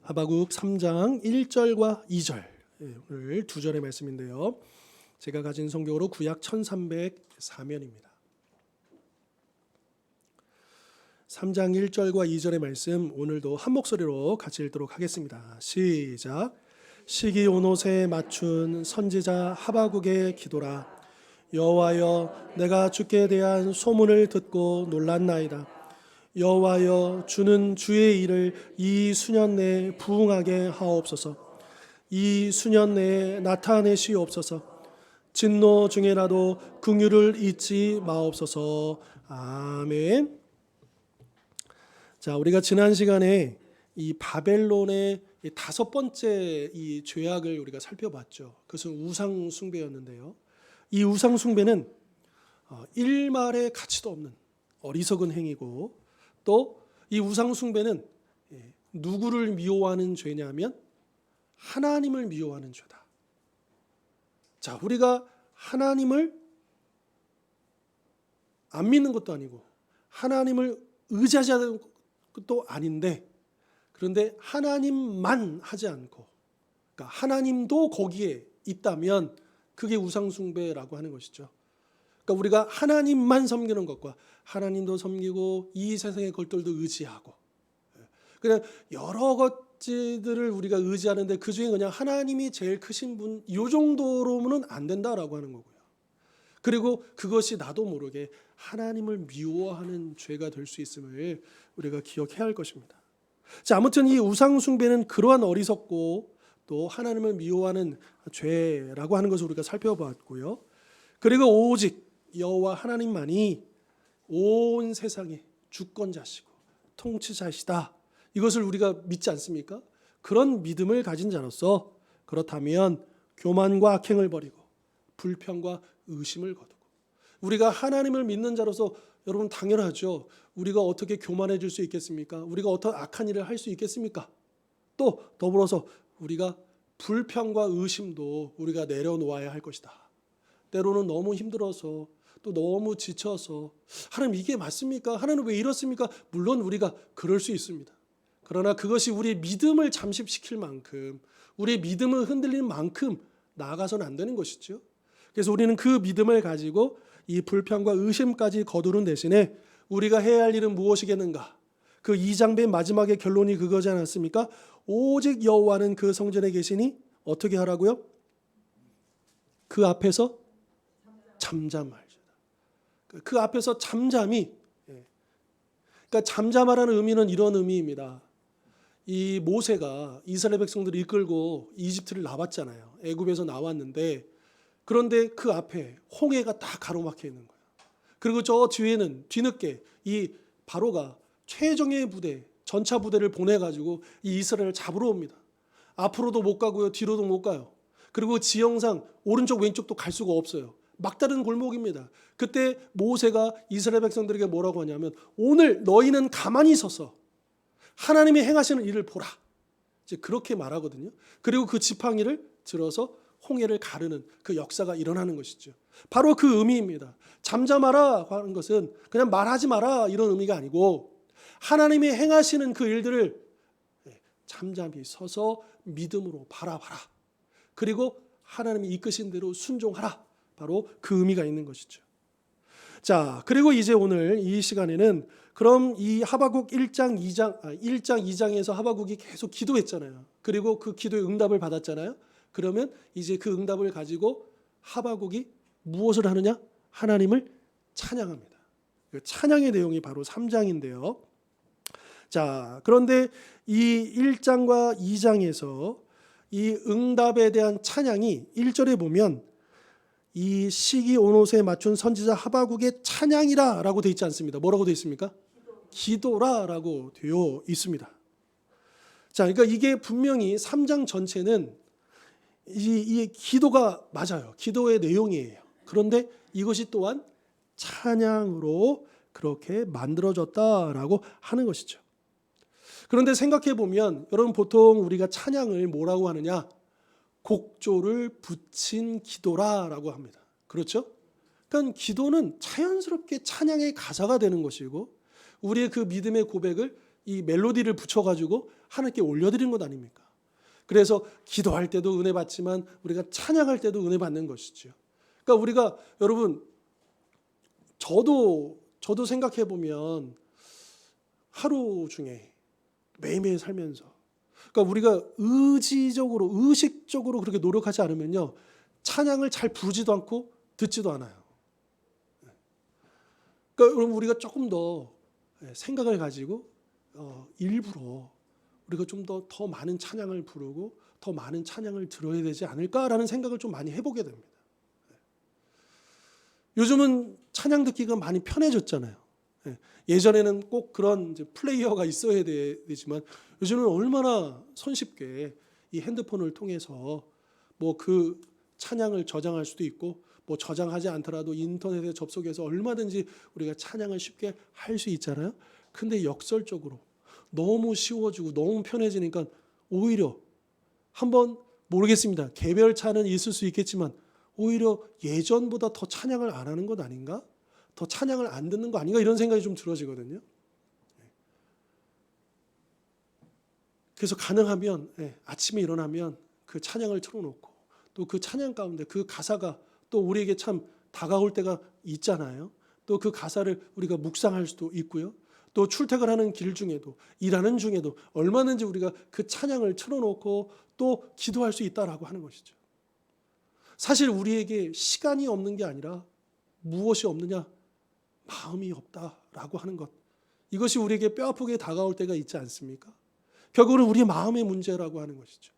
하박국 3장 1절과 2절, 오늘 두 절의 말씀인데요. 제가 가진 성경으로 구약 1304면입니다. 3장 1절과 2절의 말씀, 오늘도 한 목소리로 같이 읽도록 하겠습니다. 시작. 시기 온옷에 맞춘 선지자 하박국의 기도라. 여호와여, 내가 주께 대한 소문을 듣고 놀랐나이다. 여호와여, 주는 주의 일을 이 수년 내에 부응하게 하옵소서. 이 수년 내에 나타내시옵소서. 진노 중에라도 긍휼을 잊지 마옵소서. 아멘. 자, 우리가 지난 시간에 이 바벨론의 다섯 번째 이 죄악을 우리가 살펴봤죠. 그것은 우상 숭배였는데요. 이 우상 숭배는 일말의 가치도 없는 어리석은 행위고, 또 이 우상 숭배는 누구를 미워하는 죄냐면 하나님을 미워하는 죄다. 자, 우리가 하나님을 안 믿는 것도 아니고 하나님을 의지하지 않는 것도 아닌데, 그런데 하나님만 하지 않고, 그러니까 하나님도 거기에 있다면 그게 우상 숭배라고 하는 것이죠. 그러니까 우리가 하나님만 섬기는 것과 하나님도 섬기고 이 세상의 것들도 의지하고, 그냥 여러 것들을 우리가 의지하는데 그 중에 그냥 하나님이 제일 크신 분, 이 정도로는 안 된다라고 하는 거고요. 그리고 그것이 나도 모르게 하나님을 미워하는 죄가 될 수 있음을 우리가 기억해야 할 것입니다. 자, 아무튼 이 우상 숭배는 그러한 어리석고 또 하나님을 미워하는 죄라고 하는 것을 우리가 살펴봤고요. 그리고 오직 여호와 하나님만이 온 세상의 주권자시고 통치자시다, 이것을 우리가 믿지 않습니까? 그런 믿음을 가진 자로서, 그렇다면 교만과 악행을 버리고 불평과 의심을 거두고, 우리가 하나님을 믿는 자로서 여러분 당연하죠. 우리가 어떻게 교만해질 수 있겠습니까? 우리가 어떤 악한 일을 할 수 있겠습니까? 또 더불어서 우리가 불평과 의심도 우리가 내려놓아야 할 것이다. 때로는 너무 힘들어서, 또 너무 지쳐서 하나님 이게 맞습니까? 하나님 왜 이렇습니까? 물론 우리가 그럴 수 있습니다. 그러나 그것이 우리의 믿음을 잠식시킬 만큼, 우리의 믿음을 흔들리는 만큼 나아가서는 안 되는 것이죠. 그래서 우리는 그 믿음을 가지고 이 불평과 의심까지 거두는 대신에 우리가 해야 할 일은 무엇이겠는가? 그 2장 맨 마지막의 결론이 그거지 않았습니까? 오직 여호와는 그 성전에 계시니 어떻게 하라고요? 그 앞에서 잠잠할지어다. 그 앞에서 잠잠히, 그러니까 잠잠하라는 의미는 이런 의미입니다. 이 모세가 이스라엘 백성들을 이끌고 이집트를 나왔잖아요. 애굽에서 나왔는데, 그런데 그 앞에 홍해가 다 가로막혀 있는 거예요. 그리고 저 뒤에는 뒤늦게 이 바로가 최정예 부대, 전차 부대를 보내가지고 이 이스라엘을 잡으러 옵니다. 앞으로도 못 가고요, 뒤로도 못 가요. 그리고 지형상 오른쪽 왼쪽도 갈 수가 없어요. 막다른 골목입니다. 그때 모세가 이스라엘 백성들에게 뭐라고 하냐면, 오늘 너희는 가만히 서서 하나님이 행하시는 일을 보라, 이제 그렇게 말하거든요. 그리고 그 지팡이를 들어서 홍해를 가르는 그 역사가 일어나는 것이죠. 바로 그 의미입니다. 잠잠하라 하는 것은 그냥 말하지 마라 이런 의미가 아니고, 하나님이 행하시는 그 일들을 잠잠히 서서 믿음으로 바라봐라. 그리고 하나님이 이끄신 대로 순종하라. 바로 그 의미가 있는 것이죠. 자, 그리고 이제 오늘 이 시간에는 그럼 이 하박국 1장 2장에서 하박국이 계속 기도했잖아요. 그리고 그 기도의 응답을 받았잖아요. 그러면 이제 그 응답을 가지고 하박국이 무엇을 하느냐? 하나님을 찬양합니다. 찬양의 내용이 바로 3장인데요. 자, 그런데 이 1장과 2장에서 이 응답에 대한 찬양이 1절에 보면 이 시기 온옷에 맞춘 선지자 하박국의 찬양이라 라고 되어 있지 않습니다. 뭐라고 되어 있습니까? 기도라 라고 되어 있습니다. 자, 그러니까 이게 분명히 3장 전체는 이 기도가 맞아요. 기도의 내용이에요. 그런데 이것이 또한 찬양으로 그렇게 만들어졌다라고 하는 것이죠. 그런데 생각해 보면 여러분, 보통 우리가 찬양을 뭐라고 하느냐? 곡조를 붙인 기도라라고 합니다. 그렇죠? 그러니까 기도는 자연스럽게 찬양의 가사가 되는 것이고 우리의 그 믿음의 고백을 이 멜로디를 붙여가지고 하나님께 올려드리는 것 아닙니까? 그래서 기도할 때도 은혜 받지만 우리가 찬양할 때도 은혜 받는 것이죠. 그러니까 우리가 여러분 저도 생각해 보면 하루 중에 매일매일 살면서 그러니까 우리가 의식적으로 그렇게 노력하지 않으면요 찬양을 잘 부르지도 않고 듣지도 않아요. 그러니까 여러분 우리가 조금 더 생각을 가지고 일부러 우리가 좀 더 많은 찬양을 부르고 더 많은 찬양을 들어야 되지 않을까라는 생각을 좀 많이 해보게 됩니다. 요즘은 찬양 듣기가 많이 편해졌잖아요. 예전에는 꼭 그런 이제 플레이어가 있어야 되지만 요즘은 얼마나 손쉽게 이 핸드폰을 통해서 뭐 그 찬양을 저장할 수도 있고 뭐 저장하지 않더라도 인터넷에 접속해서 얼마든지 우리가 찬양을 쉽게 할 수 있잖아요. 근데 역설적으로 너무 쉬워지고 너무 편해지니까 오히려 한번 모르겠습니다. 개별차는 있을 수 있겠지만 오히려 예전보다 더 찬양을 안 하는 것 아닌가? 더 찬양을 안 듣는 거 아닌가? 이런 생각이 좀 들어지거든요. 그래서 가능하면 아침에 일어나면 그 찬양을 틀어놓고 또 그 찬양 가운데 그 가사가 또 우리에게 참 다가올 때가 있잖아요. 또 그 가사를 우리가 묵상할 수도 있고요. 또 출퇴근하는 길 중에도 일하는 중에도 얼마든지 우리가 그 찬양을 틀어놓고 또 기도할 수 있다라고 하는 것이죠. 사실 우리에게 시간이 없는 게 아니라 무엇이 없느냐? 마음이 없다라고 하는 것. 이것이 우리에게 뼈아프게 다가올 때가 있지 않습니까? 결국은 우리의 마음의 문제라고 하는 것이죠.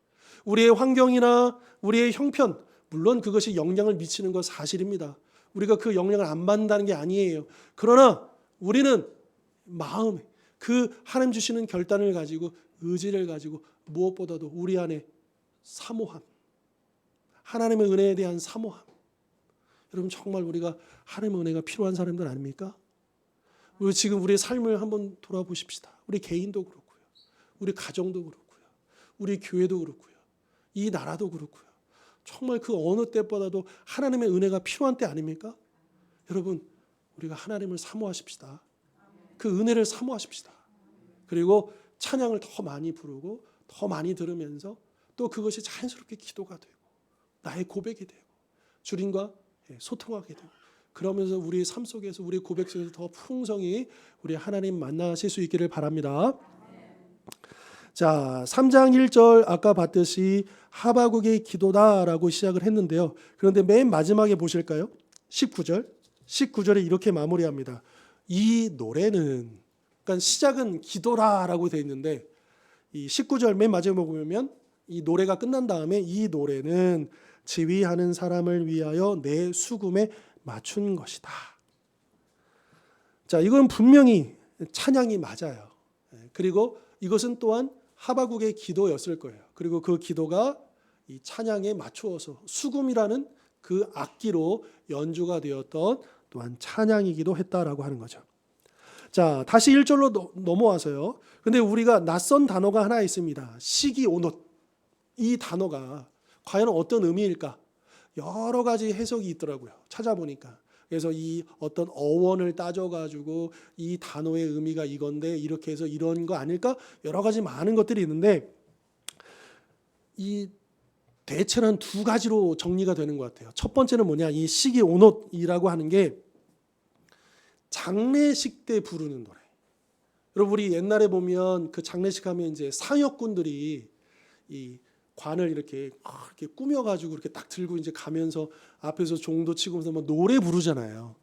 우리의 환경이나 우리의 형편, 물론 그것이 영향을 미치는 것 사실입니다. 우리가 그 영향을 안 받는다는 게 아니에요. 그러나 우리는 마음에 그 하나님 주시는 결단을 가지고 의지를 가지고 무엇보다도 우리 안에 사모함, 하나님의 은혜에 대한 사모함. 여러분 정말 우리가 하나님의 은혜가 필요한 사람들 아닙니까? 우리 지금 우리의 삶을 한번 돌아보십시다. 우리 개인도 그렇고요. 우리 가정도 그렇고요. 우리 교회도 그렇고요. 이 나라도 그렇고요. 정말 그 어느 때보다도 하나님의 은혜가 필요한 때 아닙니까? 여러분 우리가 하나님을 사모하십시다. 그 은혜를 사모하십시다. 그리고 찬양을 더 많이 부르고 더 많이 들으면서 또 그것이 자연스럽게 기도가 되고 나의 고백이 되고 주님과 소통하게 되고 그러면서 우리의 삶 속에서 우리의 고백 속에서 더 풍성히 우리 하나님 만나실 수 있기를 바랍니다. 자, 3장 1절 아까 봤듯이 하바국의 기도다라고 시작을 했는데요. 그런데 맨 마지막에 보실까요? 19절에 이렇게 마무리합니다. 이 노래는 그러니까 시작은 기도라라고 되어 있는데 이 19절 맨 마지막에 보면 이 노래가 끝난 다음에 이 노래는 지휘하는 사람을 위하여 내 수금에 맞춘 것이다. 자, 이건 분명히 찬양이 맞아요. 그리고 이것은 또한 하바국의 기도였을 거예요. 그리고 그 기도가 이 찬양에 맞추어서 수금이라는 그 악기로 연주가 되었던 또한 찬양이기도 했다라고 하는 거죠. 자, 다시 1절로 넘어와서요. 근데 우리가 낯선 단어가 하나 있습니다. 시기오롯. 이 단어가 과연 어떤 의미일까? 여러 가지 해석이 있더라고요. 찾아보니까. 그래서 이 어떤 어원을 따져가지고 이 단어의 의미가 이건데 이렇게 해서 이런 거 아닐까? 여러 가지 많은 것들이 있는데 이 대체는 두 가지로 정리가 되는 것 같아요. 첫 번째는 뭐냐? 이 시기오롯이라고 하는 게 장례식 때 부르는 노래. 여러분 우리 옛날에 보면 그 장례식 하면 이제 상역군들이 이 관을 이렇게 꾸며가지고 이렇게 딱 들고 이제 가면서 앞에서 종도 치고서 막 노래 부르잖아요.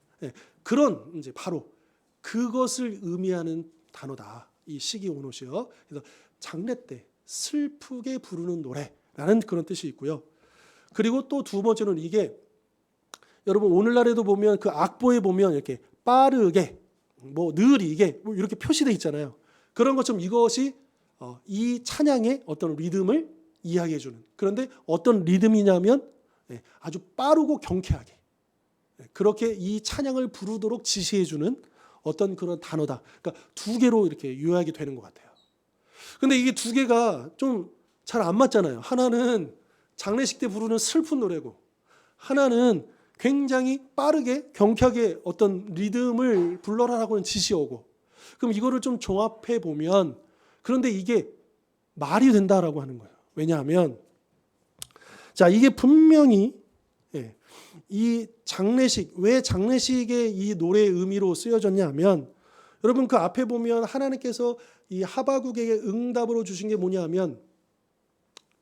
그런 이제 바로 그것을 의미하는 단어다. 이 시기오롯이요. 그래서 장례 때 슬프게 부르는 노래라는 그런 뜻이 있고요. 그리고 또 두 번째는 이게 여러분 오늘날에도 보면 그 악보에 보면 이렇게 빠르게 뭐 느리게 뭐 이렇게 표시되어 있잖아요. 그런 것처럼 이것이 이 찬양의 어떤 리듬을 이야기해 주는. 그런데 어떤 리듬이냐면 아주 빠르고 경쾌하게 그렇게 이 찬양을 부르도록 지시해 주는 어떤 그런 단어다. 그러니까 두 개로 이렇게 요약이 되는 것 같아요. 근데 이게 두 개가 좀 잘 안 맞잖아요. 하나는 장례식 때 부르는 슬픈 노래고 하나는 굉장히 빠르게 경쾌하게 어떤 리듬을 불러라라고는 지시 오고, 그럼 이거를 좀 종합해 보면 그런데 이게 말이 된다라고 하는 거예요. 왜냐하면 자, 이게 분명히 이 장례식, 왜 장례식의 이 노래의 의미로 쓰여졌냐 하면, 여러분 그 앞에 보면 하나님께서 이 하바국에게 응답으로 주신 게 뭐냐 하면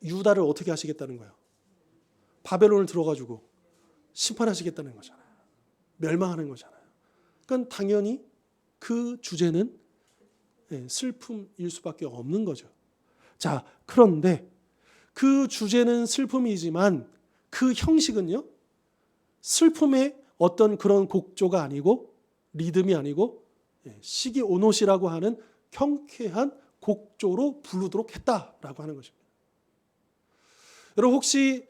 유다를 어떻게 하시겠다는 거예요. 바벨론을 들어가지고 심판하시겠다는 거잖아요. 멸망하는 거잖아요. 그러니까 당연히 그 주제는 슬픔일 수밖에 없는 거죠. 자, 그런데 그 주제는 슬픔이지만 그 형식은요, 슬픔의 어떤 그런 곡조가 아니고 리듬이 아니고 시기 오노시라고 하는 경쾌한 곡조로 부르도록 했다라고 하는 것입니다. 여러분 혹시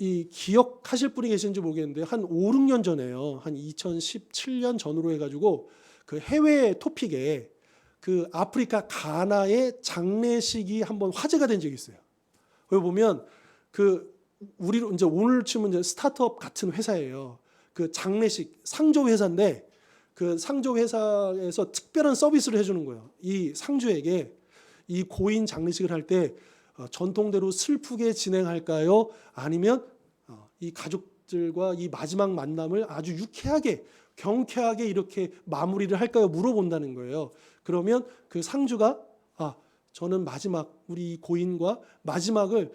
이 기억하실 분이 계신지 모르겠는데 한 5, 6년 전에요. 한 2017년 전후로 해가지고 그 해외 토픽에 그 아프리카 가나의 장례식이 한번 화제가 된 적이 있어요. 거기 보면 그 우리로 이제 오늘 치면 이제 스타트업 같은 회사예요. 그 장례식 상조 회사인데 그 상조 회사에서 특별한 서비스를 해주는 거예요. 이 상주에게 이 고인 장례식을 할 때 전통대로 슬프게 진행할까요? 아니면 이 가족들과 이 마지막 만남을 아주 유쾌하게 경쾌하게 이렇게 마무리를 할까요? 물어본다는 거예요. 그러면 그 상주가 저는 마지막 우리 고인과 마지막을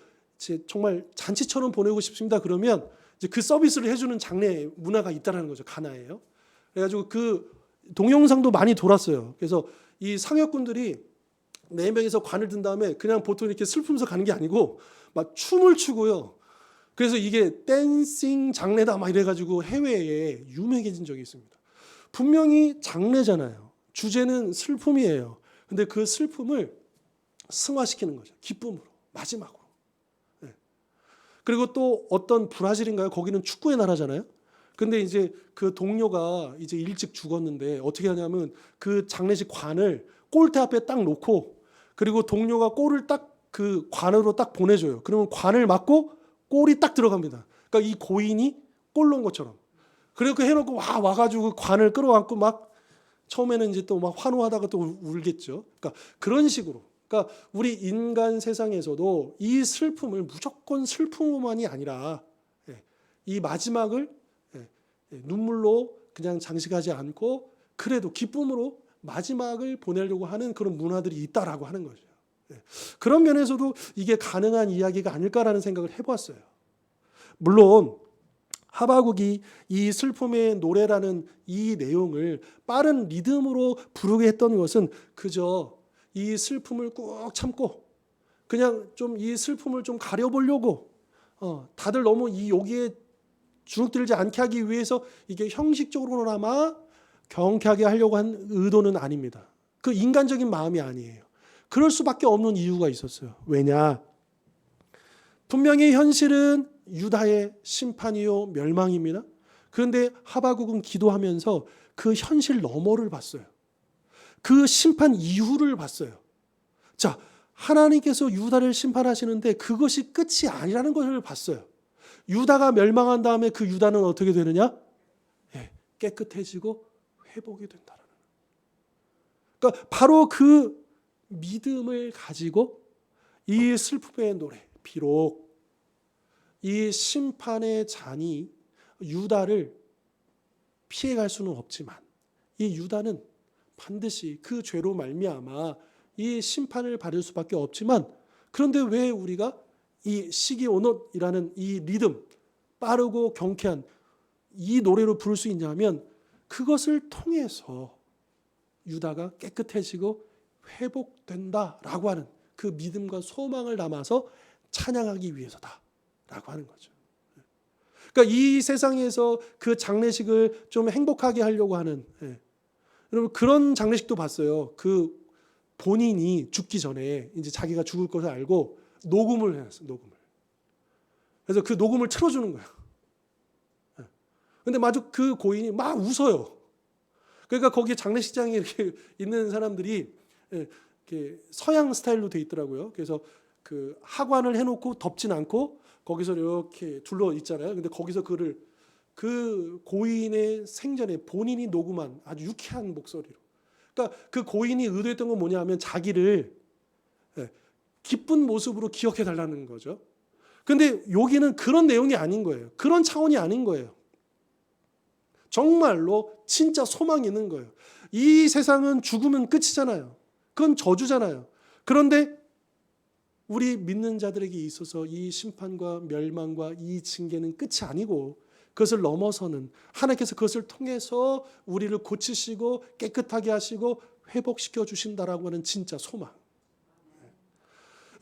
정말 잔치처럼 보내고 싶습니다. 그러면 이제 그 서비스를 해주는 장례 문화가 있다는 거죠. 가나예요. 그래가지고 그 동영상도 많이 돌았어요. 그래서 이 상역군들이 4명이서 관을 든 다음에 그냥 보통 이렇게 슬프면서 가는 게 아니고 막 춤을 추고요. 그래서 이게 댄싱 장례다 막 이래가지고 해외에 유명해진 적이 있습니다. 분명히 장례잖아요. 주제는 슬픔이에요. 근데 그 슬픔을 승화시키는 거죠. 기쁨으로, 마지막으로. 그리고 또 어떤 브라질인가요? 거기는 축구의 나라잖아요. 근데 이제 그 동료가 이제 일찍 죽었는데 어떻게 하냐면 그 장례식 관을 골대 앞에 딱 놓고, 그리고 동료가 골을 딱 그 관으로 딱 보내줘요. 그러면 관을 맞고 골이 딱 들어갑니다. 그러니까 이 고인이 골 넣은 것처럼. 그렇게 해놓고 와가지고 관을 끌어안고 막 처음에는 이제 또 막 환호하다가 또 울겠죠. 그러니까 그런 식으로. 그러니까 우리 인간 세상에서도 이 슬픔을 무조건 슬픔만이 아니라 이 마지막을 눈물로 그냥 장식하지 않고 그래도 기쁨으로 마지막을 보내려고 하는 그런 문화들이 있다라고 하는 거죠. 그런 면에서도 이게 가능한 이야기가 아닐까라는 생각을 해봤어요. 물론 하바국이 이 슬픔의 노래라는 이 내용을 빠른 리듬으로 부르게 했던 것은 그저 이 슬픔을 꾹 참고 그냥 좀 이 슬픔을 좀 가려보려고 다들 너무 이 여기에 주눅들지 않게 하기 위해서 이게 형식적으로나마 경쾌하게 하려고 한 의도는 아닙니다. 그 인간적인 마음이 아니에요. 그럴 수밖에 없는 이유가 있었어요. 왜냐? 분명히 현실은 유다의 심판이요 멸망입니다. 그런데 하바국은 기도하면서 그 현실 너머를 봤어요. 그 심판 이후를 봤어요. 자, 하나님께서 유다를 심판하시는데 그것이 끝이 아니라는 것을 봤어요. 유다가 멸망한 다음에 그 유다는 어떻게 되느냐? 깨끗해지고 회복이 된다는. 그러니까 바로 그 믿음을 가지고 이 슬픔의 노래, 비록 이 심판의 잔이 유다를 피해갈 수는 없지만 이 유다는 반드시 그 죄로 말미암아 이 심판을 받을 수밖에 없지만, 그런데 왜 우리가 이 시기오넛이라는 이 리듬, 빠르고 경쾌한 이 노래로 부를 수 있냐면 그것을 통해서 유다가 깨끗해지고 회복된다라고 하는 그 믿음과 소망을 담아서 찬양하기 위해서다라고 하는 거죠. 그러니까 이 세상에서 그 장례식을 좀 행복하게 하려고 하는, 여러분 그런 장례식도 봤어요. 그 본인이 죽기 전에 이제 자기가 죽을 것을 알고 녹음을 해놨어요. 녹음을. 그래서 그 녹음을 틀어주는 거예요. 근데 마주 그 고인이 막 웃어요. 그러니까 거기 장례식장에 이렇게 있는 사람들이 이렇게 서양 스타일로 돼 있더라고요. 그래서 그 하관을 해놓고 덮진 않고 거기서 이렇게 둘러 있잖아요. 근데 거기서 그를 그 고인의 생전에 본인이 녹음한 아주 유쾌한 목소리로. 그러니까 그 고인이 의도했던 건 뭐냐 면 자기를 기쁜 모습으로 기억해 달라는 거죠. 근데 여기는 그런 내용이 아닌 거예요. 그런 차원이 아닌 거예요. 정말로 진짜 소망이 있는 거예요. 이 세상은 죽으면 끝이잖아요. 그건 저주잖아요. 그런데 우리 믿는 자들에게 있어서 이 심판과 멸망과 이 징계는 끝이 아니고 그것을 넘어서는 하나님께서 그것을 통해서 우리를 고치시고 깨끗하게 하시고 회복시켜 주신다라고 하는 진짜 소망.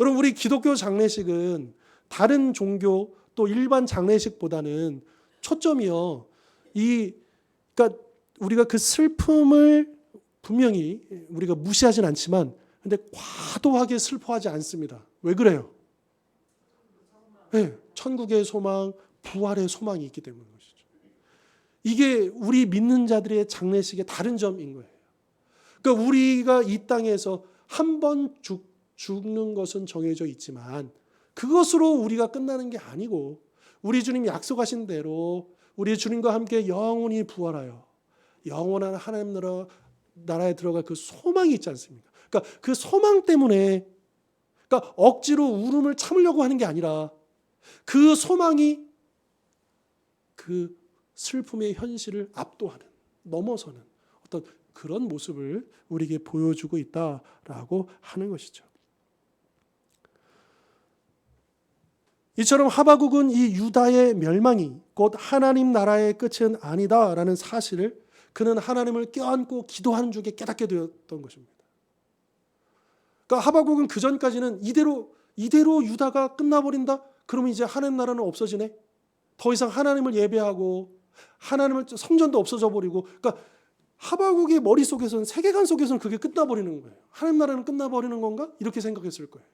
여러분, 우리 기독교 장례식은 다른 종교 또 일반 장례식보다는 초점이요. 그러니까 우리가 그 슬픔을 분명히 우리가 무시하진 않지만 근데 과도하게 슬퍼하지 않습니다. 왜 그래요? 네, 천국의 소망, 부활의 소망이 있기 때문인 것이죠. 이게 우리 믿는 자들의 장례식의 다른 점인 거예요. 그러니까 우리가 이 땅에서 한 번 죽는 것은 정해져 있지만 그것으로 우리가 끝나는 게 아니고 우리 주님이 약속하신 대로 우리 주님과 함께 영원히 부활하여 영원한 하나님 나라에 들어갈 그 소망이 있지 않습니까? 그러니까 그 소망 때문에 그러니까 억지로 울음을 참으려고 하는 게 아니라 그 소망이 그 슬픔의 현실을 압도하는 넘어서는 어떤 그런 모습을 우리에게 보여주고 있다라고 하는 것이죠. 이처럼 하박국은 이 유다의 멸망이 곧 하나님 나라의 끝은 아니다라는 사실을 그는 하나님을 껴안고 기도하는 중에 깨닫게 되었던 것입니다. 그러니까 하박국은 그 전까지는 이대로 유다가 끝나버린다? 그러면 이제 하나님 나라는 없어지네? 더 이상 하나님을 예배하고 하나님을 성전도 없어져 버리고 그러니까 하박국의 머릿속에서는 세계관 속에서는 그게 끝나버리는 거예요. 하나님 나라는 끝나버리는 건가? 이렇게 생각했을 거예요.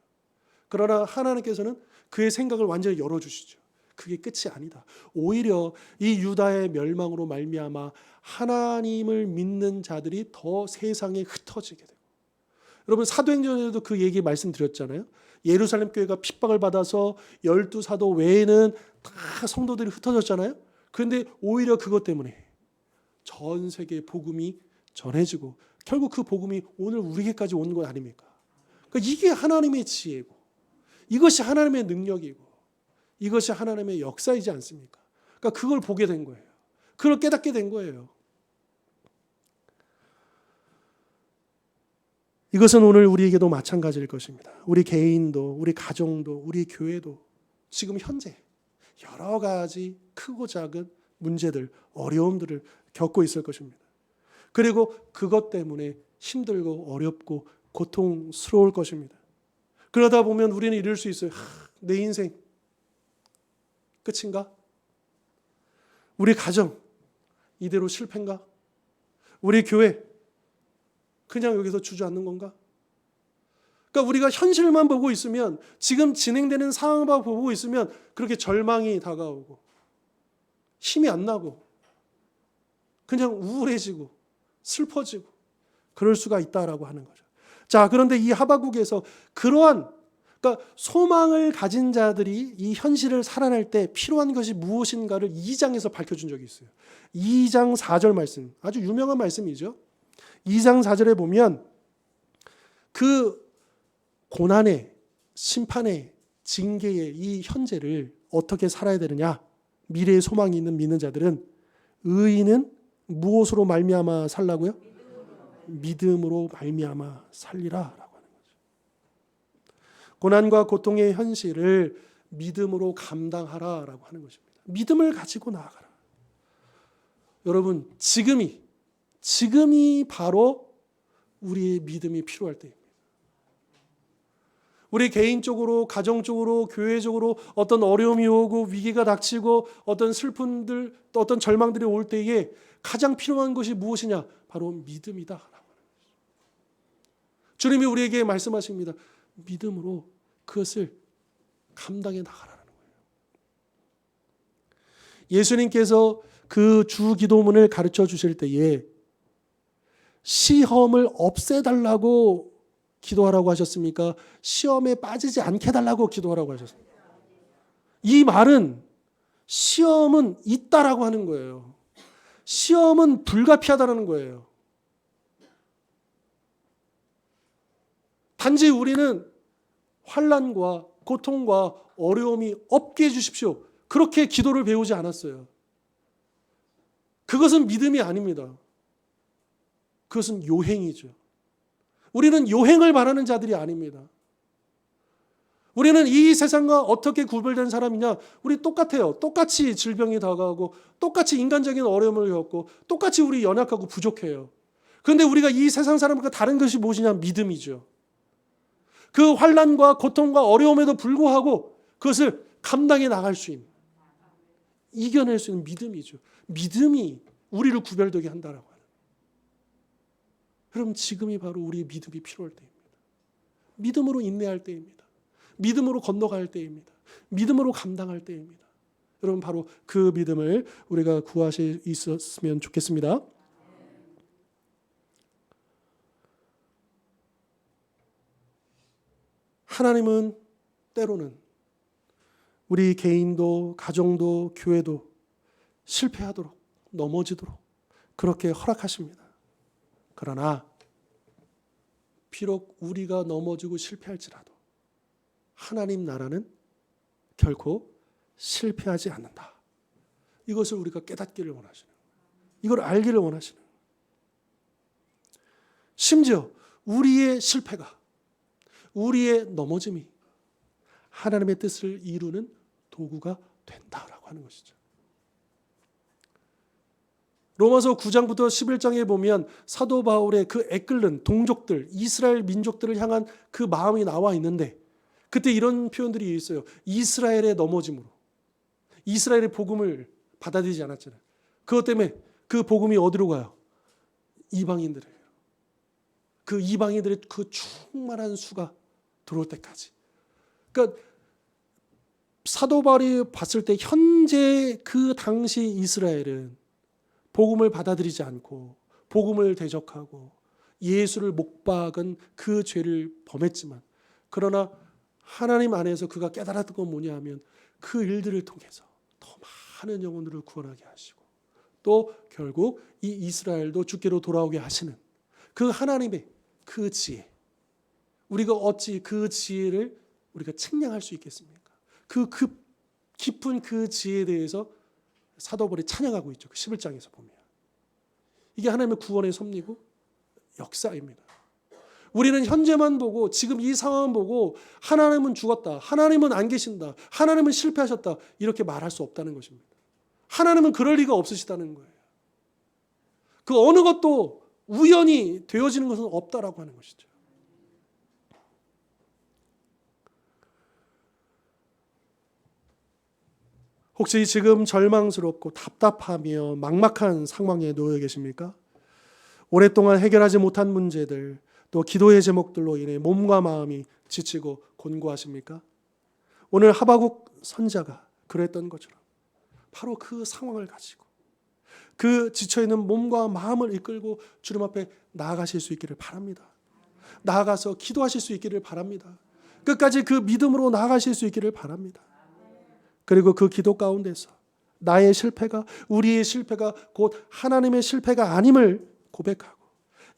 그러나 하나님께서는 그의 생각을 완전히 열어주시죠. 그게 끝이 아니다. 오히려 이 유다의 멸망으로 말미암아 하나님을 믿는 자들이 더 세상에 흩어지게 되고 여러분 사도행전에도 그 얘기 말씀드렸잖아요. 예루살렘 교회가 핍박을 받아서 12사도 외에는 다 성도들이 흩어졌잖아요. 그런데 오히려 그것 때문에 전 세계에 복음이 전해지고 결국 그 복음이 오늘 우리에게까지 온 것 아닙니까? 그러니까 이게 하나님의 지혜고 이것이 하나님의 능력이고 이것이 하나님의 역사이지 않습니까? 그러니까 그걸 보게 된 거예요. 그걸 깨닫게 된 거예요. 이것은 오늘 우리에게도 마찬가지일 것입니다. 우리 개인도 우리 가정도 우리 교회도 지금 현재 여러 가지 크고 작은 문제들, 어려움들을 겪고 있을 것입니다. 그리고 그것 때문에 힘들고 어렵고 고통스러울 것입니다. 그러다 보면 우리는 이럴 수 있어요. 내 인생 끝인가? 우리 가정 이대로 실패인가? 우리 교회 그냥 여기서 주저앉는 건가? 그러니까 우리가 현실만 보고 있으면 지금 진행되는 상황만 보고 있으면 그렇게 절망이 다가오고 힘이 안 나고 그냥 우울해지고 슬퍼지고 그럴 수가 있다라고 하는 거죠. 자, 그런데 이 하박국에서 그러니까 소망을 가진 자들이 이 현실을 살아낼 때 필요한 것이 무엇인가를 2장에서 밝혀준 적이 있어요. 2장 4절 말씀, 아주 유명한 말씀이죠. 2장 4절에 보면 그 고난의, 심판의, 징계의 이 현재를 어떻게 살아야 되느냐. 미래의 소망이 있는 믿는 자들은 의인은 무엇으로 말미암아 살라고요? 믿음으로 말미암아 살리라라고 하는 거죠. 고난과 고통의 현실을 믿음으로 감당하라라고 하는 것입니다. 믿음을 가지고 나아가라. 여러분, 지금이 바로 우리의 믿음이 필요할 때입니다. 우리 개인적으로, 가정적으로, 교회적으로 어떤 어려움이 오고 위기가 닥치고 어떤 슬픔들, 또 어떤 절망들이 올 때에 가장 필요한 것이 무엇이냐? 바로 믿음이다. 주님이 우리에게 말씀하십니다. 믿음으로 그것을 감당해 나가라는 거예요. 예수님께서 그 주 기도문을 가르쳐 주실 때에 시험을 없애달라고 기도하라고 하셨습니까? 시험에 빠지지 않게 해달라고 기도하라고 하셨습니까? 이 말은 시험은 있다라고 하는 거예요. 시험은 불가피하다는 거예요. 단지 우리는 환난과 고통과 어려움이 없게 해주십시오. 그렇게 기도를 배우지 않았어요. 그것은 믿음이 아닙니다. 그것은 요행이죠. 우리는 요행을 바라는 자들이 아닙니다. 우리는 이 세상과 어떻게 구별된 사람이냐? 우리 똑같아요. 똑같이 질병이 다가오고 똑같이 인간적인 어려움을 겪고 똑같이 우리 연약하고 부족해요. 그런데 우리가 이 세상 사람과 다른 것이 무엇이냐? 믿음이죠. 그 환난과 고통과 어려움에도 불구하고 그것을 감당해 나갈 수 있는, 이겨낼 수 있는 믿음이죠. 믿음이 우리를 구별되게 한다라고 하는. 여러분, 지금이 바로 우리의 믿음이 필요할 때입니다. 믿음으로 인내할 때입니다. 믿음으로 건너갈 때입니다. 믿음으로 감당할 때입니다. 여러분, 바로 그 믿음을 우리가 구하실 수 있었으면 좋겠습니다. 하나님은 때로는 우리 개인도 가정도 교회도 실패하도록, 넘어지도록 그렇게 허락하십니다. 그러나 비록 우리가 넘어지고 실패할지라도 하나님 나라는 결코 실패하지 않는다. 이것을 우리가 깨닫기를 원하시는, 이걸 알기를 원하시는. 심지어 우리의 실패가, 우리의 넘어짐이 하나님의 뜻을 이루는 도구가 된다라고 하는 것이죠. 로마서 9장부터 11장에 보면 사도 바울의 그 애끓는 동족들, 이스라엘 민족들을 향한 그 마음이 나와 있는데, 그때 이런 표현들이 있어요. 이스라엘의 넘어짐으로. 이스라엘의 복음을 받아들이지 않았잖아요. 그것 때문에 그 복음이 어디로 가요? 이방인들에게요. 그 이방인들의 그 충만한 수가 들어올 때까지. 그러니까 사도 바울이 봤을 때 현재 그 당시 이스라엘은 복음을 받아들이지 않고 복음을 대적하고 예수를 못 박은 그 죄를 범했지만, 그러나 하나님 안에서 그가 깨달았던 건 뭐냐 하면 그 일들을 통해서 더 많은 영혼들을 구원하게 하시고 또 결국 이 이스라엘도 주께로 돌아오게 하시는 그 하나님의 그 지혜, 우리가 어찌 그 지혜를 우리가 측량할 수 있겠습니까? 그 깊은 그 지혜에 대해서 사도 바울이 찬양하고 있죠. 그 11장에서 보면. 이게 하나님의 구원의 섭리고 역사입니다. 우리는 현재만 보고 지금 이 상황만 보고 하나님은 죽었다, 하나님은 안 계신다, 하나님은 실패하셨다 이렇게 말할 수 없다는 것입니다. 하나님은 그럴 리가 없으시다는 거예요. 그 어느 것도 우연히 되어지는 것은 없다라고 하는 것이죠. 혹시 지금 절망스럽고 답답하며 막막한 상황에 놓여 계십니까? 오랫동안 해결하지 못한 문제들, 또 기도의 제목들로 인해 몸과 마음이 지치고 곤고하십니까? 오늘 하박국 선지자가 그랬던 것처럼 바로 그 상황을 가지고 그 지쳐있는 몸과 마음을 이끌고 주님 앞에 나아가실 수 있기를 바랍니다. 나아가서 기도하실 수 있기를 바랍니다. 끝까지 그 믿음으로 나아가실 수 있기를 바랍니다. 그리고 그 기도 가운데서 나의 실패가, 우리의 실패가 곧 하나님의 실패가 아님을 고백하고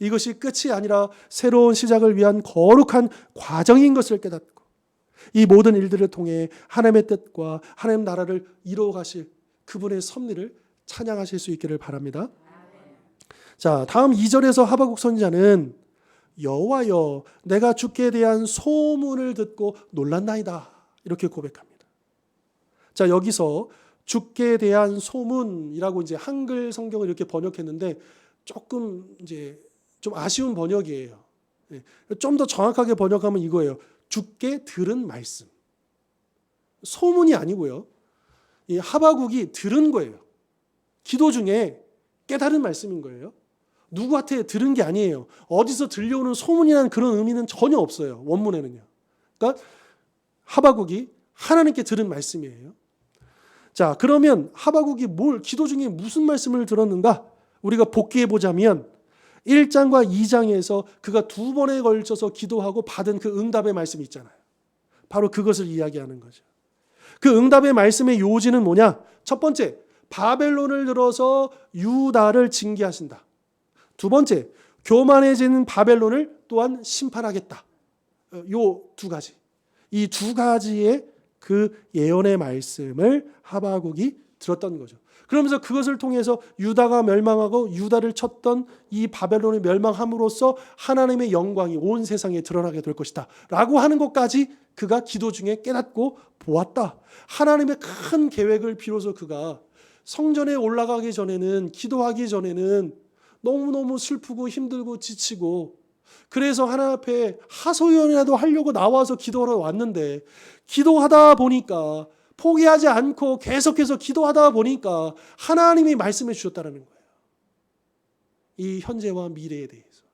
이것이 끝이 아니라 새로운 시작을 위한 거룩한 과정인 것을 깨닫고 이 모든 일들을 통해 하나님의 뜻과 하나님 나라를 이루어 가실 그분의 섭리를 찬양하실 수 있기를 바랍니다. 자, 다음 2절에서 하박국 선지자는 여호와여, 내가 주께 대한 소문을 듣고 놀랐나이다 이렇게 고백합니다. 자, 여기서 주께 대한 소문이라고 이제 한글 성경을 이렇게 번역했는데 조금 이제 좀 아쉬운 번역이에요. 좀 더 정확하게 번역하면 이거예요. 주께 들은 말씀. 소문이 아니고요. 이 하박국이 들은 거예요. 기도 중에 깨달은 말씀인 거예요. 누구한테 들은 게 아니에요. 어디서 들려오는 소문이라는 그런 의미는 전혀 없어요. 원문에는요. 그러니까 하박국이 하나님께 들은 말씀이에요. 자, 그러면 하박국이 기도 중에 무슨 말씀을 들었는가? 우리가 복기해 보자면 1장과 2장에서 그가 2번에 걸쳐서 기도하고 받은 그 응답의 말씀이 있잖아요. 바로 그것을 이야기하는 거죠. 그 응답의 말씀의 요지는 뭐냐? 첫 번째, 바벨론을 들어서 유다를 징계하신다. 두 번째, 교만해지는 바벨론을 또한 심판하겠다. 요 두 가지. 이 두 가지의 그 예언의 말씀을 하박국이 들었던 거죠. 그러면서 그것을 통해서 유다가 멸망하고 유다를 쳤던 이 바벨론이 멸망함으로써 하나님의 영광이 온 세상에 드러나게 될 것이다 라고 하는 것까지 그가 기도 중에 깨닫고 보았다. 하나님의 큰 계획을 비로소 그가 성전에 올라가기 전에는, 기도하기 전에는 너무너무 슬프고 힘들고 지치고, 그래서 하나님 앞에 하소연이라도 하려고 나와서 기도하러 왔는데, 기도하다 보니까, 포기하지 않고 계속해서 기도하다 보니까 하나님이 말씀해 주셨다는 거예요. 이 현재와 미래에 대해서.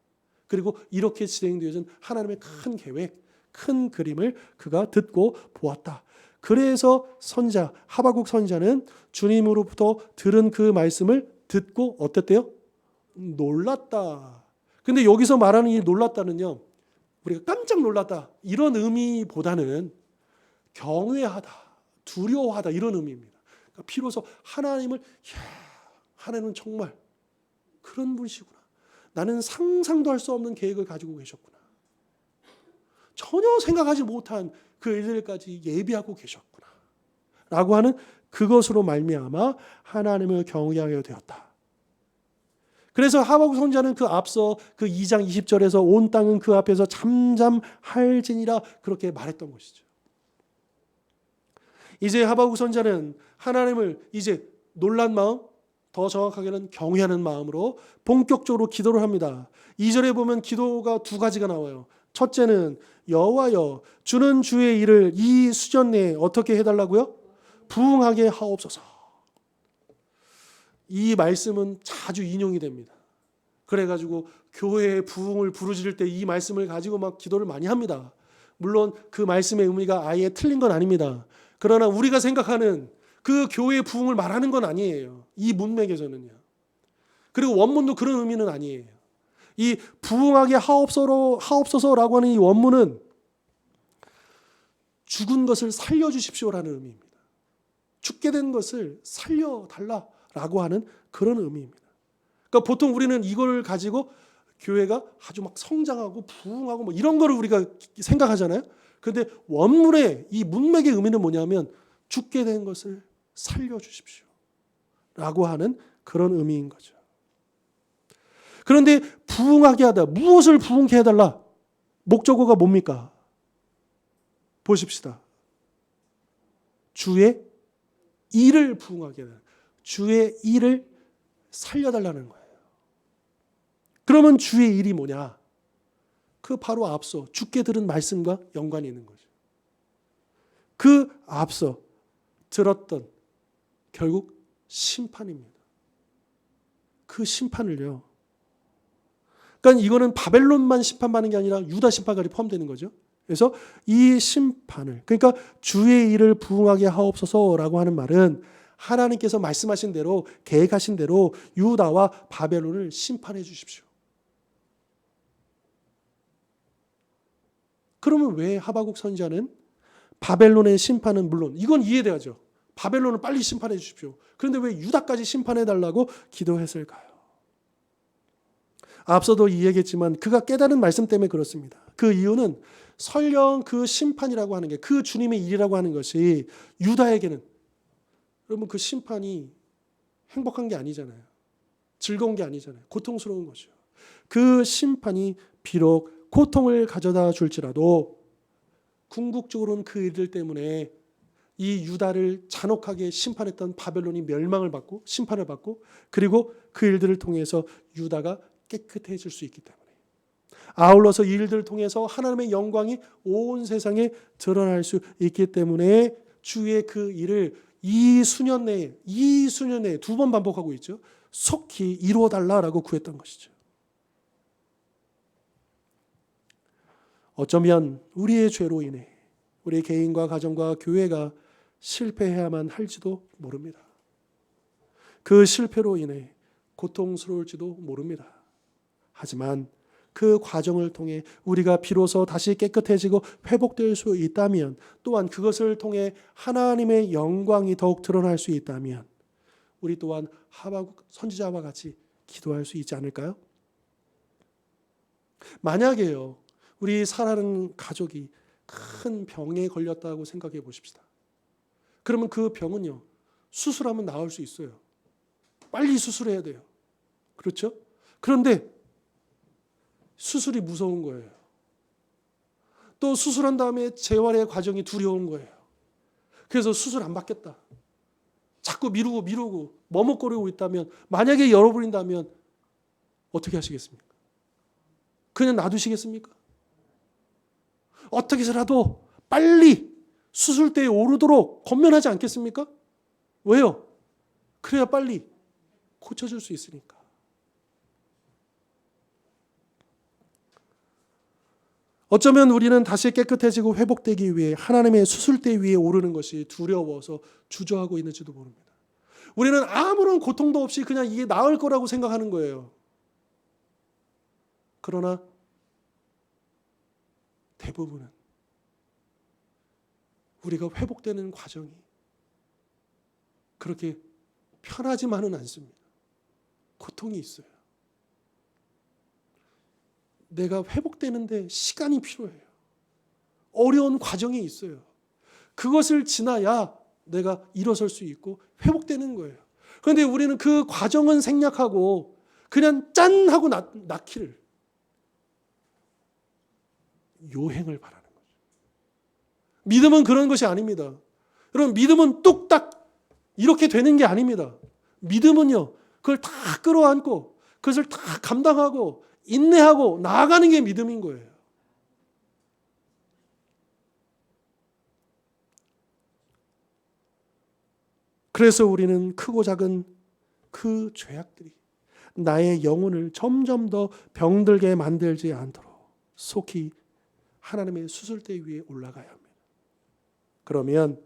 그리고 이렇게 진행되어진 하나님의 큰 계획, 큰 그림을 그가 듣고 보았다. 그래서 선자, 하박국 선자는 주님으로부터 들은 그 말씀을 듣고 어땠대요? 놀랐다. 근데 여기서 말하는 이 놀랐다는요, 우리가 깜짝 놀랐다 이런 의미보다는 경외하다, 두려워하다 이런 의미입니다. 그러니까 비로소 하나님을, 하나님은 정말 그런 분이시구나. 나는 상상도 할 수 없는 계획을 가지고 계셨구나. 전혀 생각하지 못한 그 일들까지 예비하고 계셨구나 라고 하는 그것으로 말미암아 하나님을 경외하게 되었다. 그래서 하박국 선지자는 그 앞서 그 2장 20절에서 온 땅은 그 앞에서 잠잠할지니라 그렇게 말했던 것이죠. 이제 하박국 선지자는 하나님을 이제 놀란 마음, 더 정확하게는 경외하는 마음으로 본격적으로 기도를 합니다. 2절에 보면 기도가 두 가지가 나와요. 첫째는 여호와여 주는 주의 일을 이 수년 내에 어떻게 해달라고요? 부응하게 하옵소서. 이 말씀은 자주 인용이 됩니다. 그래가지고 교회의 부흥을 부르짖을 때 이 말씀을 가지고 막 기도를 많이 합니다. 물론 그 말씀의 의미가 아예 틀린 건 아닙니다. 그러나 우리가 생각하는 그 교회의 부흥을 말하는 건 아니에요. 이 문맥에서는요. 그리고 원문도 그런 의미는 아니에요. 이 부흥하게 하옵소서라고 하는 이 원문은 죽은 것을 살려주십시오라는 의미입니다. 죽게 된 것을 살려달라라고 하는 그런 의미입니다. 그러니까 보통 우리는 이걸 가지고 교회가 아주 막 성장하고 부흥하고 뭐 이런 거를 우리가 생각하잖아요. 그런데 원문의 이 문맥의 의미는 뭐냐면 죽게 된 것을 살려주십시오 라고 하는 그런 의미인 거죠. 그런데 부흥하게 하다, 무엇을 부흥케 해달라? 목적어가 뭡니까? 보십시다. 주의 일을 부흥하게 해달라. 주의 일을 살려달라는 거예요. 그러면 주의 일이 뭐냐? 그 바로 앞서 주께 들은 말씀과 연관이 있는 거죠. 그 앞서 들었던 결국 심판입니다. 그 심판을요. 그러니까 이거는 바벨론만 심판받는 게 아니라 유다 심판까지 포함되는 거죠. 그래서 이 심판을, 그러니까 주의 일을 부응하게 하옵소서라고 하는 말은 하나님께서 말씀하신 대로, 계획하신 대로 유다와 바벨론을 심판해 주십시오. 그러면 왜 하박국 선지자는 바벨론의 심판은 물론 이건 이해돼야죠. 바벨론을 빨리 심판해 주십시오. 그런데 왜 유다까지 심판해 달라고 기도했을까요? 앞서도 이야기했지만 그가 깨달은 말씀 때문에 그렇습니다. 그 이유는 설령 그 심판이라고 하는 게, 그 주님의 일이라고 하는 것이 유다에게는, 여러분 그 심판이 행복한 게 아니잖아요. 즐거운 게 아니잖아요. 고통스러운 거죠. 그 심판이 비록 고통을 가져다 줄지라도 궁극적으로는 그 일들 때문에 이 유다를 잔혹하게 심판했던 바벨론이 멸망을 받고 심판을 받고, 그리고 그 일들을 통해서 유다가 깨끗해질 수 있기 때문에, 아울러서 이 일들을 통해서 하나님의 영광이 온 세상에 드러날 수 있기 때문에 주의 그 일을 이 수년 내에 두 번 반복하고 있죠. 속히 이루어달라라고 구했던 것이죠. 어쩌면 우리의 죄로 인해 우리 개인과 가정과 교회가 실패해야만 할지도 모릅니다. 그 실패로 인해 고통스러울지도 모릅니다. 하지만 그 과정을 통해 우리가 비로소 다시 깨끗해지고 회복될 수 있다면, 또한 그것을 통해 하나님의 영광이 더욱 드러날 수 있다면 우리 또한 하박국 선지자와 같이 기도할 수 있지 않을까요? 만약에요, 우리 사랑하는 가족이 큰 병에 걸렸다고 생각해 보십시다. 그러면 그 병은요, 수술하면 나을 수 있어요. 빨리 수술해야 돼요. 그렇죠? 그런데 수술이 무서운 거예요. 또 수술한 다음에 재활의 과정이 두려운 거예요. 그래서 수술 안 받겠다. 자꾸 미루고 머뭇거리고 있다면, 만약에 열어버린다면 어떻게 하시겠습니까? 그냥 놔두시겠습니까? 어떻게 해서라도 빨리 수술대에 오르도록 권면하지 않겠습니까? 왜요? 그래야 빨리 고쳐줄 수 있으니까. 어쩌면 우리는 다시 깨끗해지고 회복되기 위해 하나님의 수술대 위에 오르는 것이 두려워서 주저하고 있는지도 모릅니다. 우리는 아무런 고통도 없이 그냥 이게 나을 거라고 생각하는 거예요. 그러나 대부분은 우리가 회복되는 과정이 그렇게 편하지만은 않습니다. 고통이 있어요. 내가 회복되는데 시간이 필요해요. 어려운 과정이 있어요. 그것을 지나야 내가 일어설 수 있고 회복되는 거예요. 그런데 우리는 그 과정은 생략하고 그냥 짠 하고 낳기를, 요행을 바라는 거죠. 믿음은 그런 것이 아닙니다. 여러분, 믿음은 뚝딱 이렇게 되는 게 아닙니다. 믿음은요, 그걸 다 끌어안고 그것을 다 감당하고 인내하고 나아가는 게 믿음인 거예요. 그래서 우리는 크고 작은 그 죄악들이 나의 영혼을 점점 더 병들게 만들지 않도록 속히 하나님의 수술대 위에 올라가야 합니다. 그러면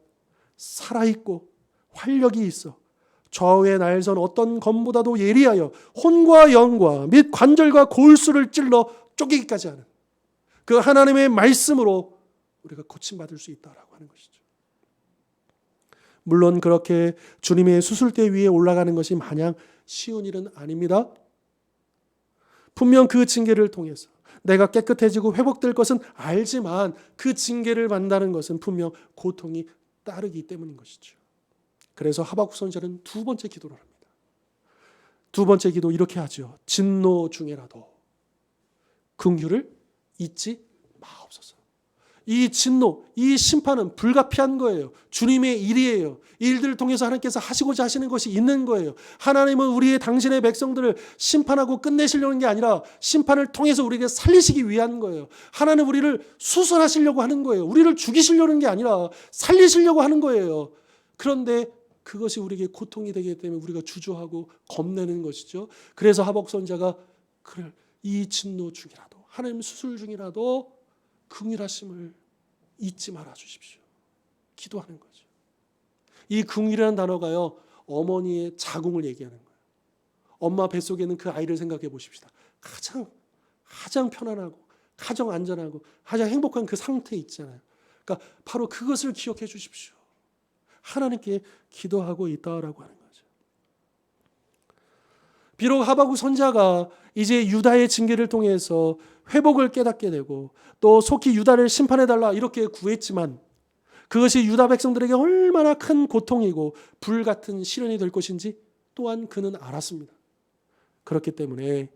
살아있고 활력이 있어 좌우의 날선 어떤 검보다도 예리하여 혼과 영과 및 관절과 골수를 찔러 쪼개기까지 하는 그 하나님의 말씀으로 우리가 고침받을 수 있다라고 하는 것이죠. 물론 그렇게 주님의 수술대 위에 올라가는 것이 마냥 쉬운 일은 아닙니다. 분명 그 징계를 통해서 내가 깨끗해지고 회복될 것은 알지만 그 징계를 받는다는 것은 분명 고통이 따르기 때문인 것이죠. 그래서 하박국 선지자는 두 번째 기도를 합니다. 두 번째 기도 이렇게 하죠. 진노 중에라도 긍휼을 잊지 마옵소서. 이 진노, 이 심판은 불가피한 거예요. 주님의 일이에요. 이 일들을 통해서 하나님께서 하시고자 하시는 것이 있는 거예요. 하나님은 우리의 당신의 백성들을 심판하고 끝내시려는 게 아니라 심판을 통해서 우리에게 살리시기 위한 거예요. 하나님 우리를 수술하시려고 하는 거예요. 우리를 죽이시려는 게 아니라 살리시려고 하는 거예요. 그런데 그것이 우리에게 고통이 되기 때문에 우리가 주저하고 겁내는 것이죠. 그래서 하박국 선지자가 그를 이 진노 중이라도, 하나님 수술 중이라도 긍휼하심을 잊지 말아 주십시오. 기도하는 거죠. 이 긍휼이라는 단어가요, 어머니의 자궁을 얘기하는 거예요. 엄마 뱃속에 있는 그 아이를 생각해 보십시다. 가장 편안하고 가장 안전하고 가장 행복한 그 상태 있잖아요. 그러니까 바로 그것을 기억해 주십시오. 하나님께 기도하고 있다라고 하는 거죠. 비록 하박국 선지자가 이제 유다의 징계를 통해서 회복을 깨닫게 되고 또 속히 유다를 심판해달라 이렇게 구했지만 그것이 유다 백성들에게 얼마나 큰 고통이고 불같은 시련이 될 것인지 또한 그는 알았습니다. 그렇기 때문에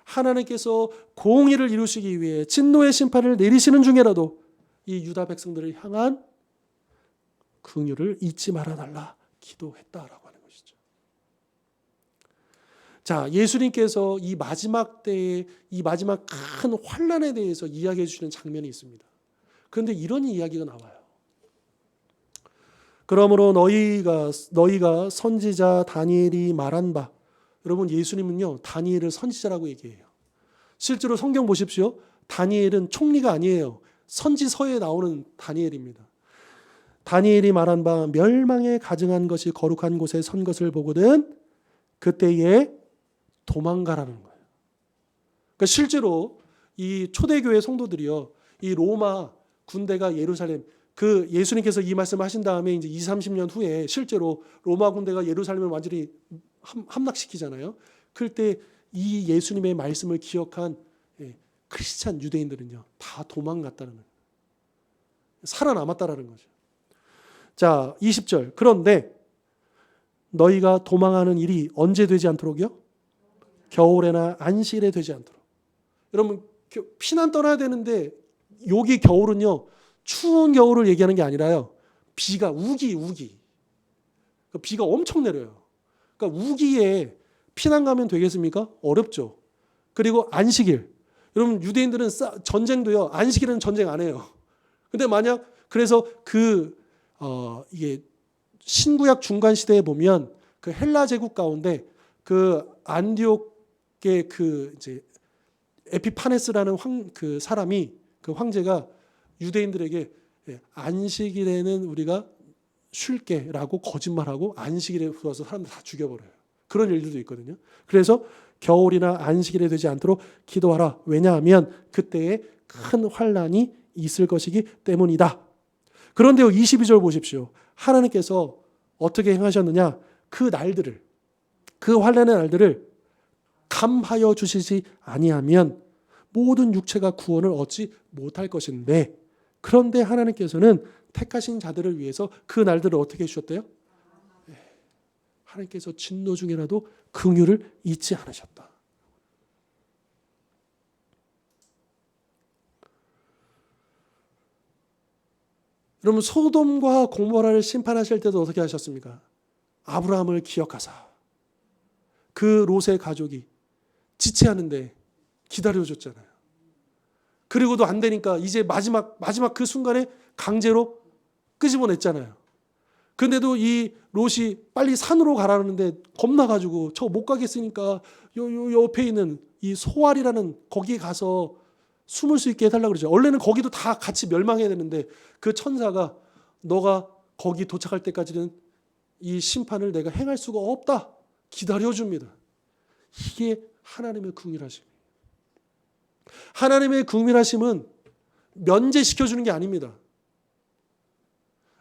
하나님께서 공의를 이루시기 위해 진노의 심판을 내리시는 중에라도 이 유다 백성들을 향한 긍휼을 잊지 말아달라 기도했다라고 하는 것이죠. 자, 예수님께서 이 마지막 때의 이 마지막 큰 환난에 대해서 이야기해 주시는 장면이 있습니다. 그런데 이런 이야기가 나와요. 그러므로 너희가 선지자 다니엘이 말한 바, 여러분 예수님은요 다니엘을 선지자라고 얘기해요. 실제로 성경 보십시오. 다니엘은 총리가 아니에요. 선지서에 나오는 다니엘입니다. 다니엘이 말한 바 멸망에 가증한 것이 거룩한 곳에 선 것을 보거든 그때에 도망가라는 거예요. 그러니까 실제로 이 초대교회 성도들이요, 이 로마 군대가 예루살렘, 그 예수님께서 이 말씀을 하신 다음에 이제 20, 30년 후에 실제로 로마 군대가 예루살렘을 완전히 함락시키잖아요. 그럴 때 이 예수님의 말씀을 기억한 크리스찬 유대인들은요, 다 도망갔다는 거예요. 살아남았다라는 거죠. 자, 20절. 그런데 너희가 도망하는 일이 언제 되지 않도록요? 겨울에나 안식일에 되지 않도록. 여러분, 피난 떠나야 되는데 여기 겨울은요, 추운 겨울을 얘기하는 게 아니라요, 비가 우기. 비가 엄청 내려요. 그러니까 우기에 피난 가면 되겠습니까? 어렵죠. 그리고 안식일. 여러분, 유대인들은 전쟁도요, 안식일은 전쟁 안 해요. 근데 만약, 그래서 이게 신구약 중간 시대에 보면 그 헬라 제국 가운데 그 안디옥의 그 이제 에피파네스라는 그 사람이, 그 황제가 유대인들에게 안식일에는 우리가 쉴게라고 거짓말하고 안식일에 들어와서 사람들 다 죽여버려요. 그런 일들도 있거든요. 그래서 겨울이나 안식일에 되지 않도록 기도하라. 왜냐하면 그때에 큰 환난이 있을 것이기 때문이다. 그런데요, 22절 보십시오. 하나님께서 어떻게 행하셨느냐? 그 날들을, 그 환난의 날들을 감하여 주시지 아니하면 모든 육체가 구원을 얻지 못할 것인데, 그런데 하나님께서는 택하신 자들을 위해서 그 날들을 어떻게 해주셨대요? 하나님께서 진노 중에라도 긍휼을 잊지 않으셨다. 여러분, 소돔과 고모라를 심판하실 때도 어떻게 하셨습니까? 아브라함을 기억하사 그 롯의 가족이 지체하는데 기다려줬잖아요. 그리고도 안 되니까 이제 마지막 그 순간에 강제로 끄집어냈잖아요. 근데도 이 롯이 빨리 산으로 가라는데 겁나가지고 저 못 가겠으니까 요 옆에 있는 이 소알이라는 거기에 가서 숨을 수 있게 해달라고 그러죠. 원래는 거기도 다 같이 멸망해야 되는데 그 천사가 너가 거기 도착할 때까지는 이 심판을 내가 행할 수가 없다. 기다려줍니다. 이게 하나님의 긍휼하심이에요. 하나님의 긍휼하심은 면제시켜주는 게 아닙니다.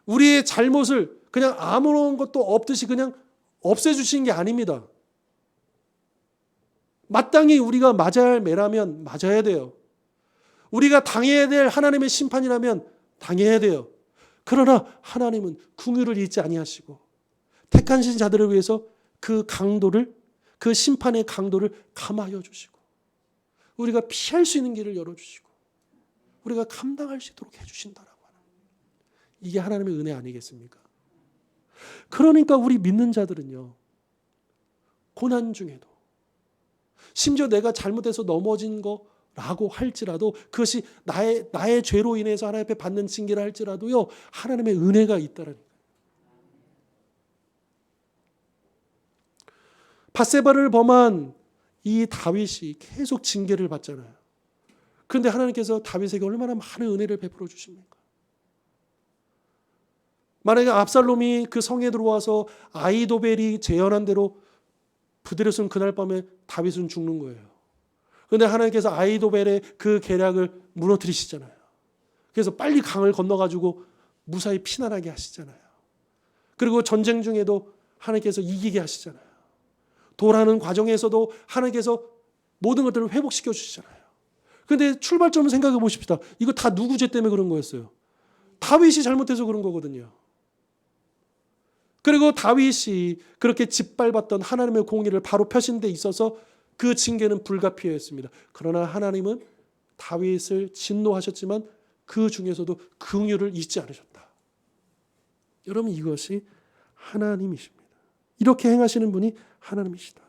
우리의 잘못을 그냥 아무런 것도 없듯이 그냥 없애주시는 게 아닙니다. 마땅히 우리가 맞아야 할 매라면 맞아야 돼요. 우리가 당해야 될 하나님의 심판이라면 당해야 돼요. 그러나 하나님은 긍휼을 잊지 아니하시고 택하신 자들을 위해서 그 강도를, 그 심판의 강도를 감하여 주시고 우리가 피할 수 있는 길을 열어주시고 우리가 감당할 수 있도록 해주신다라고 하는, 이게 하나님의 은혜 아니겠습니까? 그러니까 우리 믿는 자들은요, 고난 중에도 심지어 내가 잘못해서 넘어진 거라고 할지라도 그것이 나의 죄로 인해서 하나님 앞에 받는 징계라 할지라도요, 하나님의 은혜가 있다라는 거예요. 밧세바를 범한 이 다윗이 계속 징계를 받잖아요. 그런데 하나님께서 다윗에게 얼마나 많은 은혜를 베풀어 주십니까? 만약에 압살롬이 그 성에 들어와서 아히도벨이 제언한 대로 부대렸으면 그날 밤에 다윗은 죽는 거예요. 그런데 하나님께서 아히도벨의 그 계략을 무너뜨리시잖아요. 그래서 빨리 강을 건너가지고 무사히 피난하게 하시잖아요. 그리고 전쟁 중에도 하나님께서 이기게 하시잖아요. 돌아가는 과정에서도 하나님께서 모든 것들을 회복시켜 주시잖아요. 그런데 출발점을 생각해 보십시다. 이거 다 누구 죄 때문에 그런 거였어요? 다윗이 잘못해서 그런 거거든요. 그리고 다윗이 그렇게 짓밟았던 하나님의 공의를 바로 펴신 데 있어서 그 징계는 불가피했습니다. 그러나 하나님은 다윗을 진노하셨지만 그 중에서도 긍휼을 잊지 않으셨다. 여러분, 이것이 하나님이십니다. 이렇게 행하시는 분이 하나님이시다.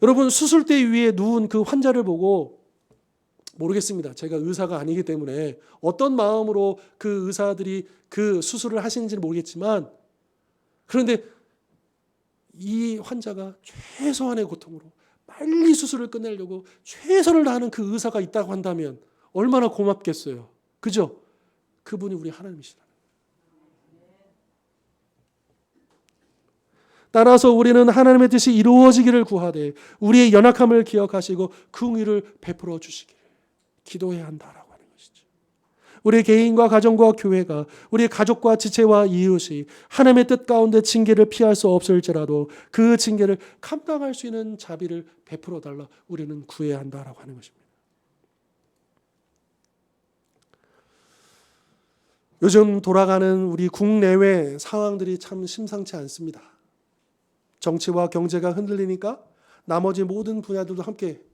여러분, 수술대 위에 누운 그 환자를 보고, 모르겠습니다. 제가 의사가 아니기 때문에 어떤 마음으로 그 의사들이 그 수술을 하시는지는 모르겠지만, 그런데 이 환자가 최소한의 고통으로 빨리 수술을 끝내려고 최선을 다하는 그 의사가 있다고 한다면 얼마나 고맙겠어요. 그죠? 그분이 우리 하나님이시다. 따라서 우리는 하나님의 뜻이 이루어지기를 구하되 우리의 연약함을 기억하시고 긍휼을 베풀어 주시기를 기도해야 한다라고 하는 것이죠. 우리 개인과 가정과 교회가 우리 가족과 지체와 이웃이 하나님의 뜻 가운데 징계를 피할 수 없을지라도 그 징계를 감당할 수 있는 자비를 베풀어 달라 우리는 구해야 한다라고 하는 것입니다. 요즘 돌아가는 우리 국내외 상황들이 참 심상치 않습니다. 정치와 경제가 흔들리니까 나머지 모든 분야들도 함께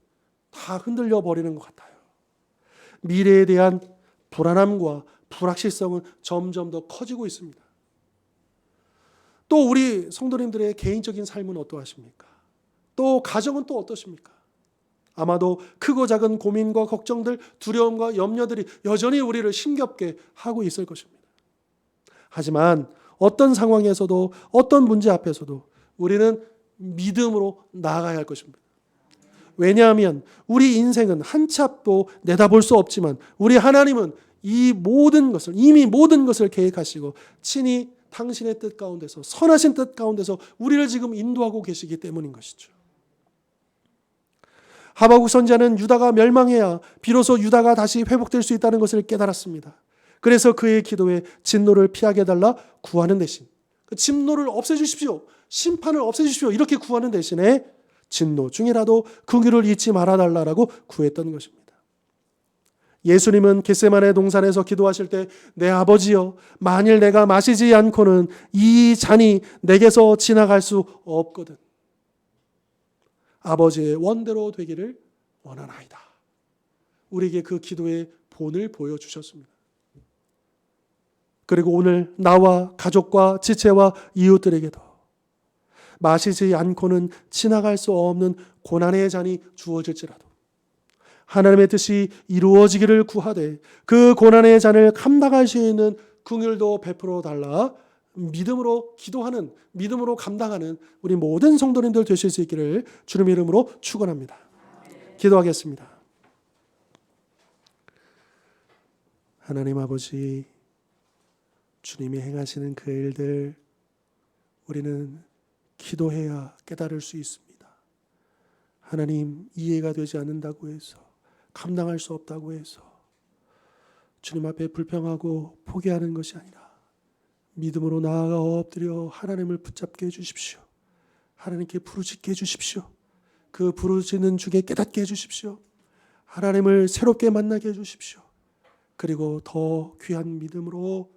다 흔들려 버리는 것 같아요. 미래에 대한 불안함과 불확실성은 점점 더 커지고 있습니다. 또 우리 성도님들의 개인적인 삶은 어떠하십니까? 또 가정은 또 어떠십니까? 아마도 크고 작은 고민과 걱정들, 두려움과 염려들이 여전히 우리를 힘겹게 하고 있을 것입니다. 하지만 어떤 상황에서도 어떤 문제 앞에서도 우리는 믿음으로 나아가야 할 것입니다. 왜냐하면 우리 인생은 한 치 앞도 내다볼 수 없지만 우리 하나님은 이 모든 것을 이미 모든 것을 계획하시고 친히 당신의 뜻 가운데서 선하신 뜻 가운데서 우리를 지금 인도하고 계시기 때문인 것이죠. 하박국 선지자는 유다가 멸망해야 비로소 유다가 다시 회복될 수 있다는 것을 깨달았습니다. 그래서 그의 기도에 진노를 피하게 해달라 구하는 대신 그 진노를 없애주십시오. 심판을 없애주십시오. 이렇게 구하는 대신에 진노 중이라도 긍휼을 잊지 말아달라고 구했던 것입니다. 예수님은 겟세마네 동산에서 기도하실 때 내 아버지여 만일 내가 마시지 않고는 이 잔이 내게서 지나갈 수 없거든. 아버지의 원대로 되기를 원하나이다. 우리에게 그 기도의 본을 보여주셨습니다. 그리고 오늘 나와 가족과 지체와 이웃들에게도 마시지 않고는 지나갈 수 없는 고난의 잔이 주어질지라도 하나님의 뜻이 이루어지기를 구하되 그 고난의 잔을 감당할 수 있는 긍휼도 베풀어 달라 믿음으로 기도하는, 믿음으로 감당하는 우리 모든 성도님들 되실 수 있기를 주님의 이름으로 축원합니다. 기도하겠습니다. 하나님 아버지, 주님이 행하시는 그 일들 우리는 기도해야 깨달을 수 있습니다. 하나님, 이해가 되지 않는다고 해서, 감당할 수 없다고 해서 주님 앞에 불평하고 포기하는 것이 아니라 믿음으로 나아가 엎드려 하나님을 붙잡게 해주십시오. 하나님께 부르짖게 해주십시오. 그 부르짖는 중에 깨닫게 해주십시오. 하나님을 새롭게 만나게 해주십시오. 그리고 더 귀한 믿음으로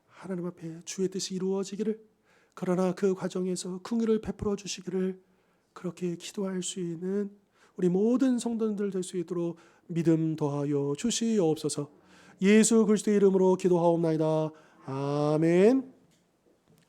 하나님 앞에 주의 뜻이 이루어지기를, 그러나 그 과정에서 긍휼을 베풀어 주시기를 그렇게 기도할 수 있는 우리 모든 성도들 될 수 있도록 믿음 더하여 주시옵소서. 예수 그리스도의 이름으로 기도하옵나이다. 아멘.